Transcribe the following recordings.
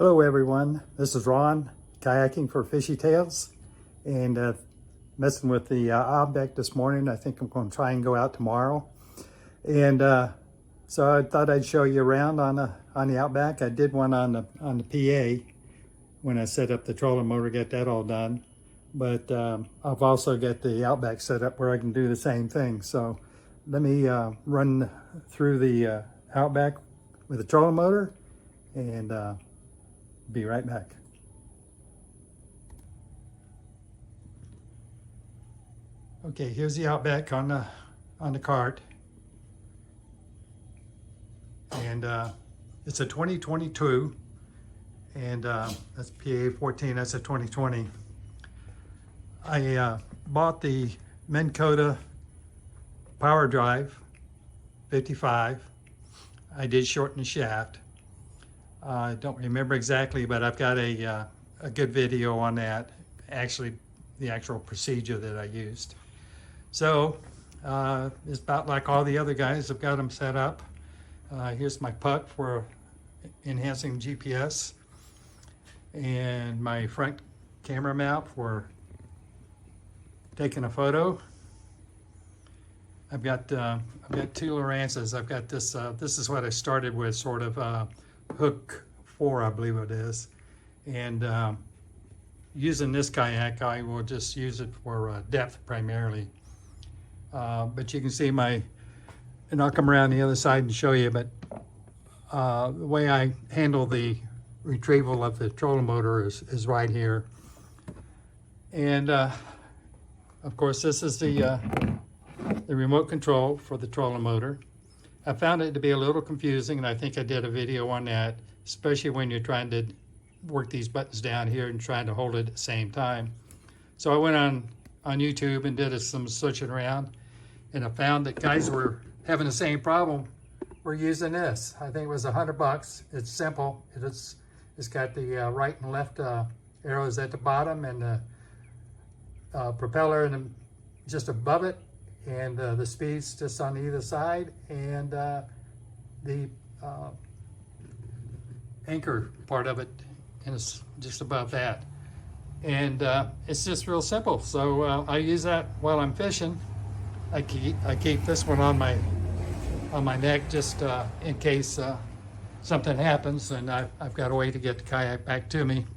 Hello everyone, this is Ron, kayaking for Fishy Tales, and messing with the Outback this morning. I think I'm going to try and go out tomorrow, and so I thought I'd show you around on the Outback. I did one on the PA when I set up the trolling motor, get that all done, but I've also got the Outback set up where I can do the same thing. So let me run through the Outback with the trolling motor and be right back. Okay, here's the Outback on the cart, and it's a 2022, and that's PA 14. That's a 2020. I bought the Minn Kota Power Drive 55. I did shorten the shaft. I don't remember exactly, but I've got a good video on that, actually the actual procedure that I used. So it's about like all the other guys. I've got them set up. Here's my puck for enhancing GPS, and my front camera mount for taking a photo. I've got two Lowrances. I've got this. This is what I started with, sort of hook 4, I believe it is, and using this kayak, I will just use it for depth primarily. But you can see and I'll come around the other side and show you, but the way I handle the retrieval of the trolling motor is right here. And of course, this is the remote control for the trolling motor. I found it to be a little confusing, and I think I did a video on that, especially when you're trying to work these buttons down here and trying to hold it at the same time. So I went on YouTube and did some searching around, and I found that guys were having the same problem. We're using this. I think it was $100. It's simple. It's got the right and left arrows at the bottom, and the propeller just above it, and the speeds just on either side, and the anchor part of it, and it's just above that. And it's just real simple. So I use that while I'm fishing. I keep this one on my neck just in case something happens, and I've got a way to get the kayak back to me.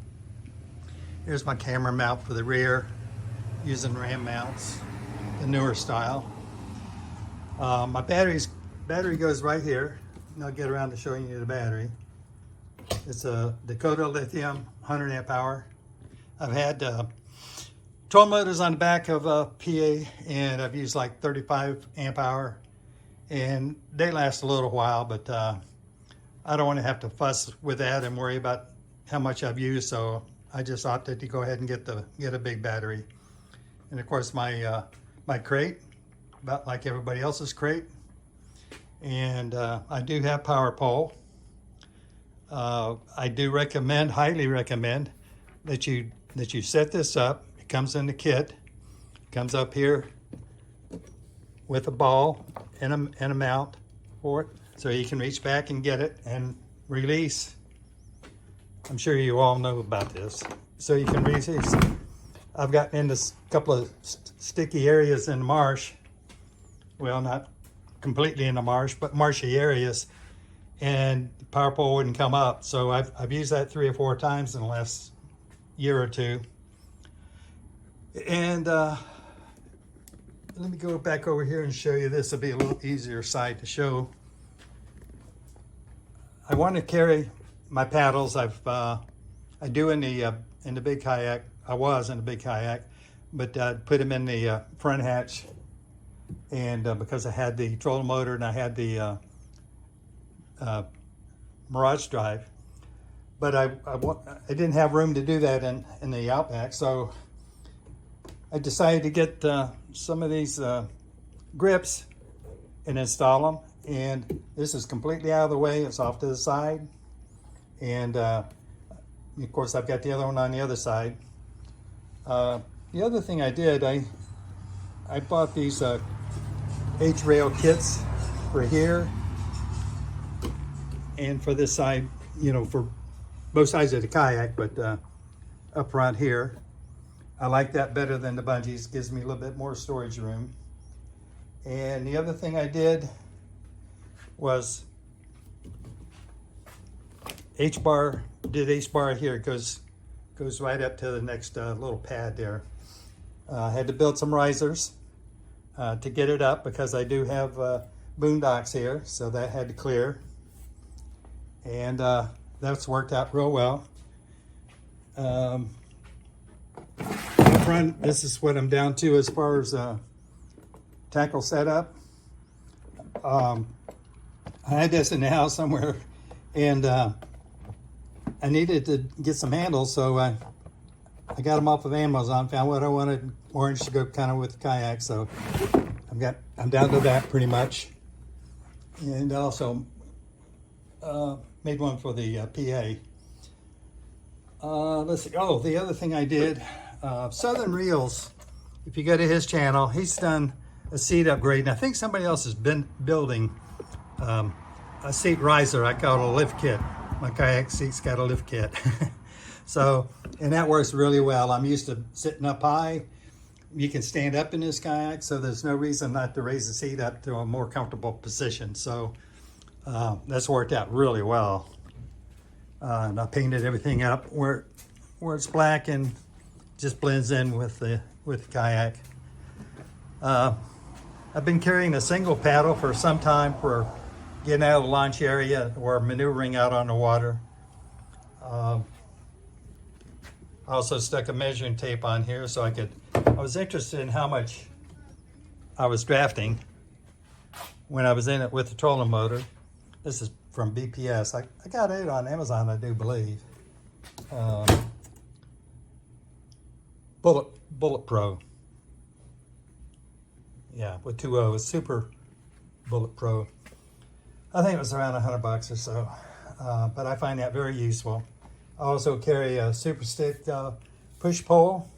Here's my camera mount for the rear, using ram mounts, the newer style. My battery goes right here, and I'll get around to showing you the battery. It's a Kota lithium 100 amp hour. I've had trolling motors on the back of a PA, and I've used like 35 amp hour, and they last a little while, but I don't want to have to fuss with that and worry about how much I've used, so I just opted to go ahead and get a big battery. And of course my crate, about like everybody else's crate, and I do have power pole. I do highly recommend that you set this up. It comes in the kit. It comes up here with a ball and a mount for it, so you can reach back and get it and release. I'm sure you all know about this. So you can release. I've gotten into a couple of sticky areas in the marsh. Well, not completely in the marsh, but marshy areas, and the power pole wouldn't come up. So I've used that 3 or 4 times in the last year or two. And let me go back over here and show you this. Will be a little easier side to show. I want to carry my paddles. I do in the big kayak. I was in the big kayak, but I put them in the front hatch, and because I had the trolling motor and I had the Mirage drive, but I didn't have room to do that in the Outback, so I decided to get some of these grips and install them. And this is completely out of the way. It's off to the side, and of course I've got the other one on the other side. The other thing I did, I bought these H-rail kits for here and for this side, you know, for both sides of the kayak, but up front here. I like that better than the bungees. Gives me a little bit more storage room. And the other thing I did was H-bar, did H-bar here. It goes right up to the next little pad there. I had to build some risers to get it up because I do have boondocks here, so that had to clear. And that's worked out real well. Up front, this is what I'm down to as far as tackle setup. I had this in the house somewhere, and I needed to get some handles, so I got them off of Amazon. Found what I wanted, orange to go kind of with the kayak. So I'm down to that pretty much, and also made one for the PA. Let's see. Oh, the other thing I did, Southern Reels. If you go to his channel, he's done a seat upgrade, and I think somebody else has been building a seat riser. I call it a lift kit. My kayak seat's got a lift kit. So, and that works really well. I'm used to sitting up high. You can stand up in this kayak, so there's no reason not to raise the seat up to a more comfortable position. So that's worked out really well. And I painted everything up where it's black and just blends in with the kayak. I've been carrying a single paddle for some time for getting out of the launch area or maneuvering out on the water. I also stuck a measuring tape on here so I was interested in how much I was drafting when I was in it with the trolling motor. This is from BPS. I got it on Amazon, I do believe. Bullet Pro. Yeah, with 2 O's, Super Bullet Pro. I think it was around $100 or so, but I find that very useful. I also carry a Super Stick push pole.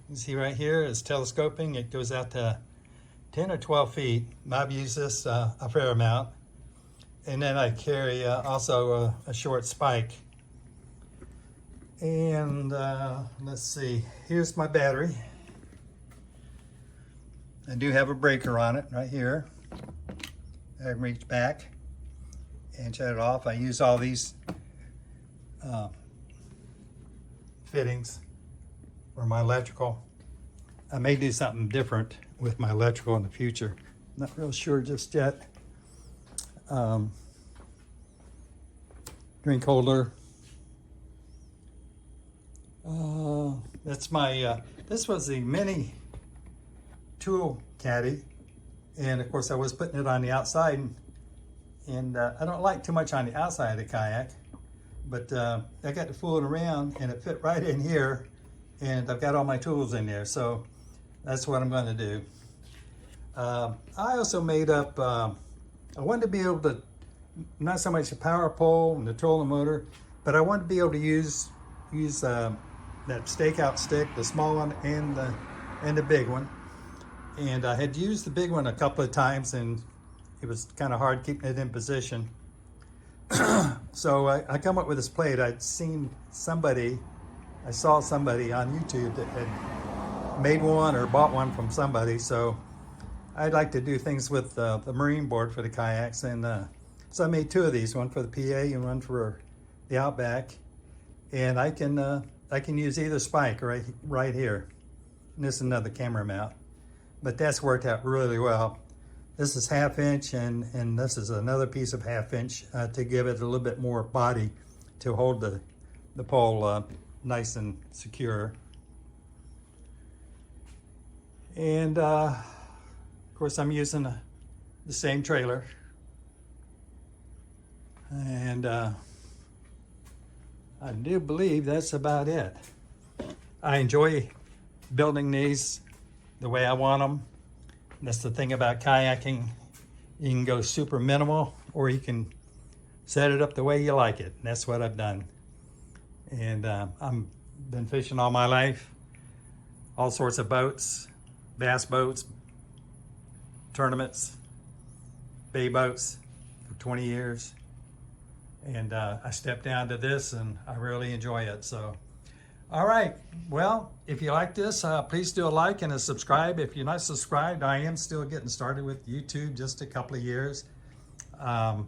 You see right here, it's telescoping. It goes out to 10 or 12 feet. I've used this a fair amount. And then I carry also a short spike. And let's see, here's my battery. I do have a breaker on it right here. I can reach back and shut it off. I use all these fittings for my electrical. I may do something different with my electrical in the future. Not real sure just yet. Drink holder. That's my, this was the mini tool caddy. And of course I was putting it on the outside, and I don't like too much on the outside of the kayak, but I got to fool it around and it fit right in here, and I've got all my tools in there. So that's what I'm going to do. I also made up, I wanted to be able to, not so much the power pole and the trolling motor, but I wanted to be able to use that stakeout stick, the small one and the big one. And I had used the big one a couple of times, and it was kind of hard keeping it in position. So I come up with this plate. I saw somebody on YouTube that had made one or bought one from somebody. So I'd like to do things with the marine board for the kayaks, and so I made 2 of these, one for the PA and one for the Outback. And I can use either spike right here. And this is another camera mount, but that's worked out really well. This is 1/2 inch, and this is another piece of 1/2 inch to give it a little bit more body to hold the pole nice and secure. And of course I'm using the same trailer. And I do believe that's about it. I enjoy building these the way I want them. That's the thing about kayaking. You can go super minimal, or you can set it up the way you like it. And that's what I've done. And I've been fishing all my life. All sorts of boats, bass boats, tournaments, bay boats for 20 years. And I stepped down to this and I really enjoy it. So, all right. Well, if you like this, please do a like and a subscribe. If you're not subscribed, I am still getting started with YouTube, just a couple of years. I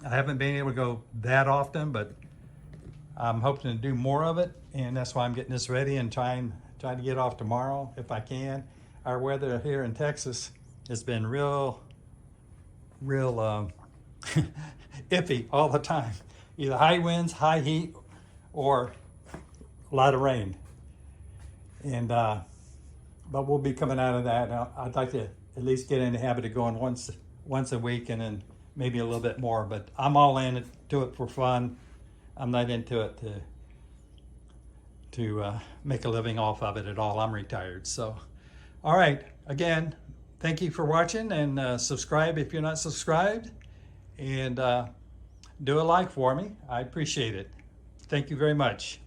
haven't been able to go that often, but I'm hoping to do more of it. And that's why I'm getting this ready and trying to get off tomorrow if I can. Our weather here in Texas has been real iffy all the time. Either high winds, high heat, or a lot of rain. And but we'll be coming out of that. I'd like to at least get in the habit of going once a week, and then maybe a little bit more. But I'm all in to it for fun. I'm not into it to make a living off of it at all. I'm retired. So, all right. Again, thank you for watching, and subscribe if you're not subscribed. And do a like for me. I appreciate it. Thank you very much.